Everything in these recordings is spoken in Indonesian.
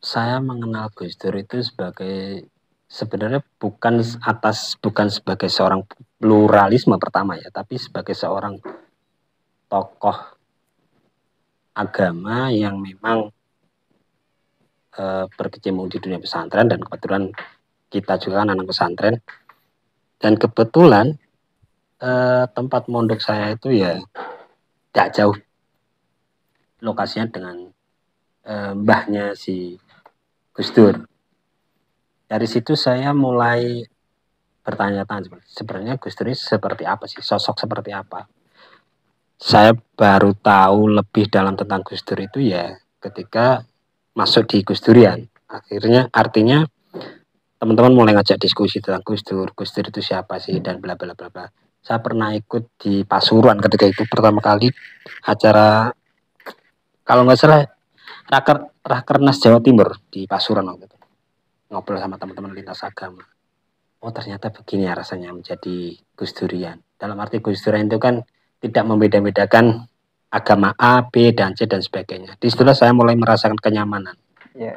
Saya mengenal Gus Dur itu sebenarnya bukan sebagai seorang pluralisme pertama ya, tapi sebagai seorang tokoh agama yang memang berkecimpung di dunia pesantren, dan kebetulan kita juga kan anak pesantren, dan kebetulan tempat mondok saya itu ya tidak jauh lokasinya dengan mbahnya si Gus Dur. Dari situ saya mulai bertanya-tanya, sebenarnya Gus Dur ini seperti apa sih, sosok seperti apa. Saya baru tahu lebih dalam tentang Gus Dur itu ya ketika masuk di Gus Durian. Artinya teman-teman mulai ngajak diskusi tentang Gus Dur itu siapa sih, dan bla bla bla bla. Saya pernah ikut di Pasuruan ketika itu pertama kali acara, kalau nggak salah, Rakernas Jawa Timur di Pasuruan waktu itu. Ngobrol sama teman-teman lintas agama. Oh ternyata begini ya rasanya menjadi Gus Durian. Dalam arti Gus Durian itu kan tidak membeda-bedakan agama A, B, dan C dan sebagainya. Di situlah saya mulai merasakan kenyamanan. Ya.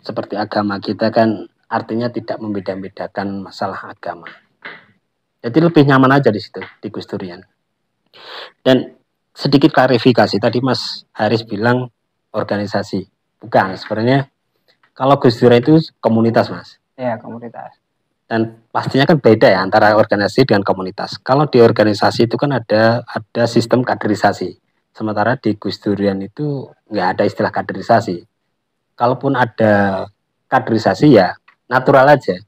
Seperti agama kita kan artinya tidak membeda-bedakan masalah agama. Jadi lebih nyaman aja di situ, di Gus Durian. Dan sedikit klarifikasi, tadi Mas Haris bilang organisasi. Bukan, sebenarnya kalau Gus Durian itu komunitas, Mas. Ya, komunitas. Dan pastinya kan beda ya antara organisasi dengan komunitas. Kalau di organisasi itu kan ada sistem kaderisasi. Sementara di Gus Durian itu nggak ada istilah kaderisasi. Kalaupun ada kaderisasi ya natural aja.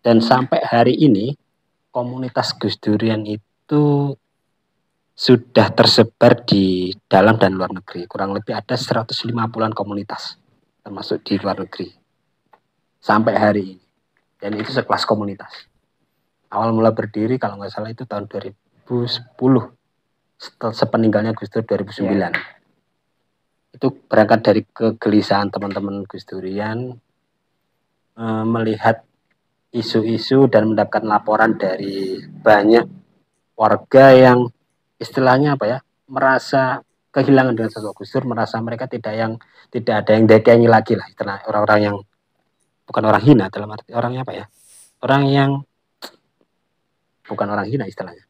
Dan sampai hari ini komunitas Gus Durian itu sudah tersebar di dalam dan luar negeri. Kurang lebih ada 150-an komunitas termasuk di luar negeri. Sampai hari ini. Dan itu sekelas komunitas. Awal mula berdiri kalau nggak salah itu tahun 2010. Sepeninggalnya Gus Dur 2009. Yeah. Itu berangkat dari kegelisahan teman-teman Gus Durian melihat isu-isu dan mendapatkan laporan dari banyak warga yang istilahnya apa ya, merasa kehilangan dengan sosok Gus Dur, merasa mereka tidak ada yang dekengi lagi lah, istilah orang-orang yang bukan orang hina, dalam arti orangnya apa ya, orang yang bukan orang hina istilahnya,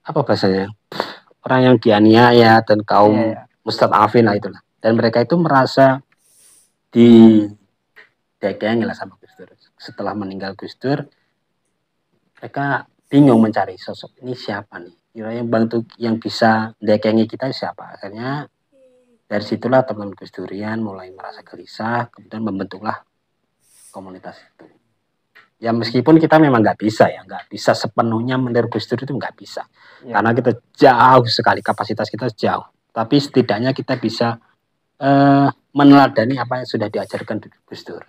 apa bahasanya, orang yang dianiaya dan kaum mustadafin lah itulah, dan mereka itu merasa didekengi lah sama Gus Dur. Setelah meninggal Gus Dur, mereka bingung mencari sosok ini siapa nih, yang bantu, yang bisa dekengi kita siapa. Akhirnya dari situlah teman Gus Durian mulai merasa gelisah, kemudian membentuklah komunitas itu. Ya meskipun kita memang nggak bisa sepenuhnya meniru Gus Dur, itu nggak bisa, karena kita jauh sekali, kapasitas kita jauh. Tapi setidaknya kita bisa meneladani apa yang sudah diajarkan Gus Dur.